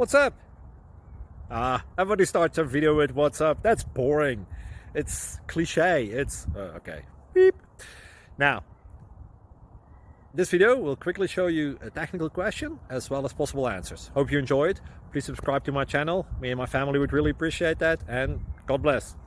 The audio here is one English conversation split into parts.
what's up? Everybody starts a video with what's up. That's boring. It's cliche. It's okay. Beep. Now, this video will quickly show you a technical question as well as possible answers. Hope you enjoyed. Please subscribe to my channel. Me and my family would really appreciate that, and God bless.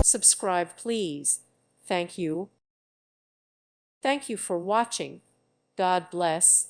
Subscribe, please. Thank you. Thank you for watching. God bless.